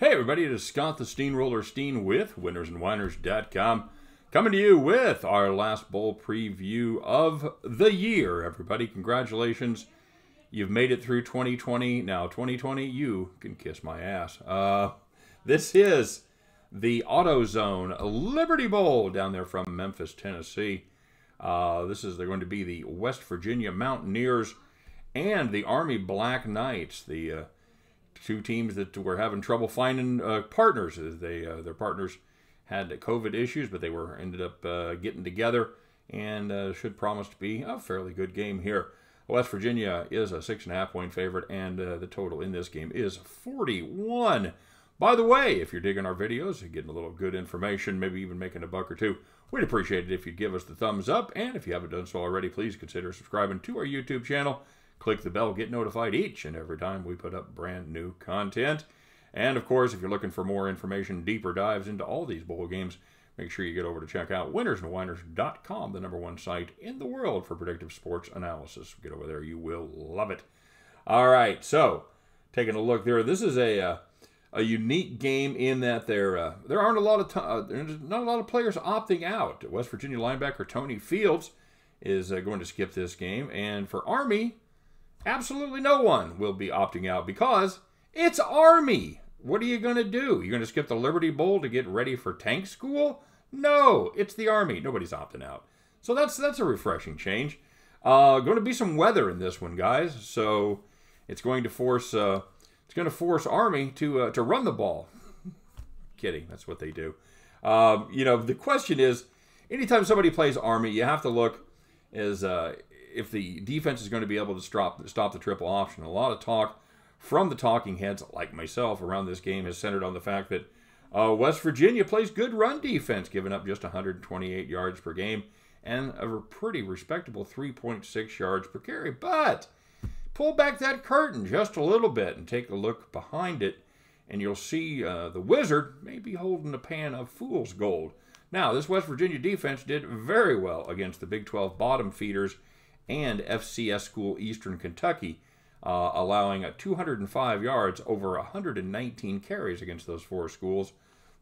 Hey everybody, it is Scott the Steamroller Steen with winnersandwhiners.com coming to you with our last bowl preview of the year. Everybody, congratulations. You've made it through 2020. Now 2020, you can kiss my ass. This is the AutoZone Liberty Bowl down there from Memphis, Tennessee. They're going to be the West Virginia Mountaineers and the Army Black Knights, the two teams that were having trouble finding partners. Their partners had COVID issues, but they ended up getting together, and should promise to be a fairly good game here. West Virginia is a 6.5-point favorite, and the total in this game is 41. By the way, if you're digging our videos, you're getting a little good information, maybe even making a buck or two, we'd appreciate it if you'd give us the thumbs up, and if you haven't done so already, please consider subscribing to our YouTube channel. Click the bell, get notified each and every time we put up brand new content. And of course, if you're looking for more information, deeper dives into all these bowl games, make sure you get over to check out winnersandwhiners.com, the #1 site in the world for predictive sports analysis. Get over there, you will love it. All right, so taking a look there, this is a unique game in that there aren't a lot of there's not a lot of players opting out. West Virginia linebacker Tony Fields is going to skip this game, and for Army, absolutely no one will be opting out because it's Army. What are you going to do? You're going to skip the Liberty Bowl to get ready for tank school? No, it's the Army. Nobody's opting out. So that's a refreshing change. Going to be some weather in this one, guys. So it's going to force Army to run the ball. Kidding. That's what they do. The question is, anytime somebody plays Army, you have to look as if the defense is going to be able to stop the triple option. A lot of talk from the talking heads, like myself, around this game is centered on the fact that West Virginia plays good run defense, giving up just 128 yards per game and a pretty respectable 3.6 yards per carry. But pull back that curtain just a little bit and take a look behind it, and you'll see the Wizard may be holding a pan of fool's gold. Now, this West Virginia defense did very well against the Big 12 bottom feeders and FCS school Eastern Kentucky, allowing 205 yards over 119 carries against those four schools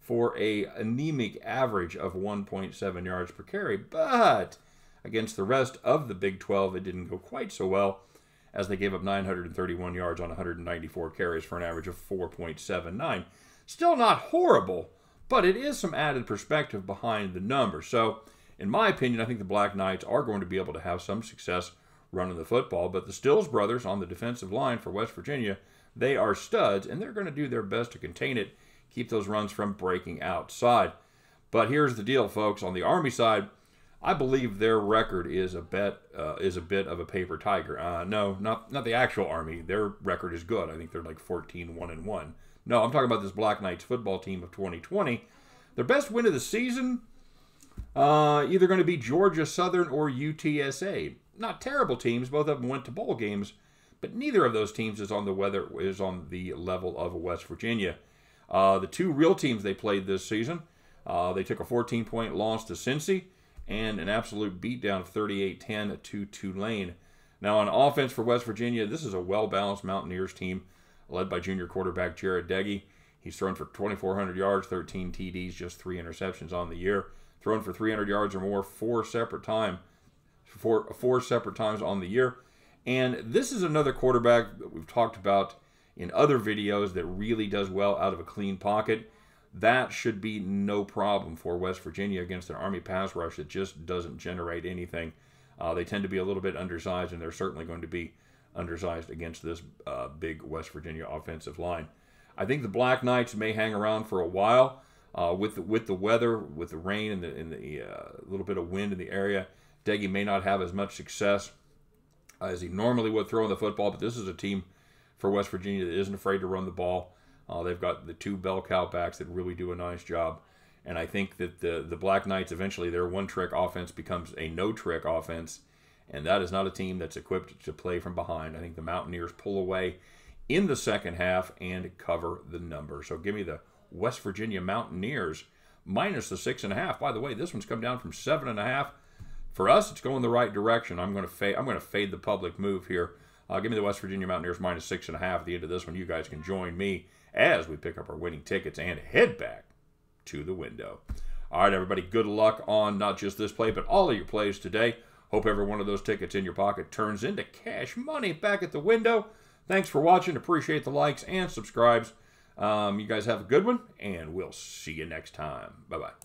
for a anemic average of 1.7 yards per carry. But against the rest of the Big 12, it didn't go quite so well, as they gave up 931 yards on 194 carries for an average of 4.79. Still not horrible, but it is some added perspective behind the numbers. So, in my opinion, I think the Black Knights are going to be able to have some success running the football, but the Stills brothers on the defensive line for West Virginia, they are studs, and they're going to do their best to contain it, keep those runs from breaking outside. But here's the deal, folks. On the Army side, I believe their record is a bit of a paper tiger. No, not the actual Army. Their record is good. I think they're like 14-1-1. No, I'm talking about this Black Knights football team of 2020. Their best win of the season, either going to be Georgia Southern or UTSA. Not terrible teams. Both of them went to bowl games, but neither of those teams is on the level of West Virginia. The two real teams they played this season, they took a 14-point loss to Cincy and an absolute beatdown of 38-10 to Tulane. Now, on offense for West Virginia, this is a well-balanced Mountaineers team led by junior quarterback Jared Deggy. He's thrown for 2,400 yards, 13 TDs, just 3 interceptions on the year. Thrown for 300 yards or more four separate times on the year. And this is another quarterback that we've talked about in other videos that really does well out of a clean pocket. That should be no problem for West Virginia against an Army pass rush that just doesn't generate anything. They tend to be a little bit undersized, and they're certainly going to be undersized against this big West Virginia offensive line. I think the Black Knights may hang around for a while with the weather, with the rain and the little bit of wind in the area. Deggy may not have as much success as he normally would throwing the football, but this is a team for West Virginia that isn't afraid to run the ball. They've got the two bell cow backs that really do a nice job. And I think that the Black Knights, eventually, their one-trick offense becomes a no-trick offense. And that is not a team that's equipped to play from behind. I think the Mountaineers pull away in the second half and cover the number. So give me the West Virginia Mountaineers minus the 6.5. By the way, this one's come down from 7.5. For us, it's going the right direction. I'm going to fade the public move here. Give me the West Virginia Mountaineers minus 6.5 at the end of this one. You guys can join me as we pick up our winning tickets and head back to the window. All right, everybody, good luck on not just this play, but all of your plays today. Hope every one of those tickets in your pocket turns into cash money back at the window. Thanks for watching. Appreciate the likes and subscribes. You guys have a good one, and we'll see you next time. Bye-bye.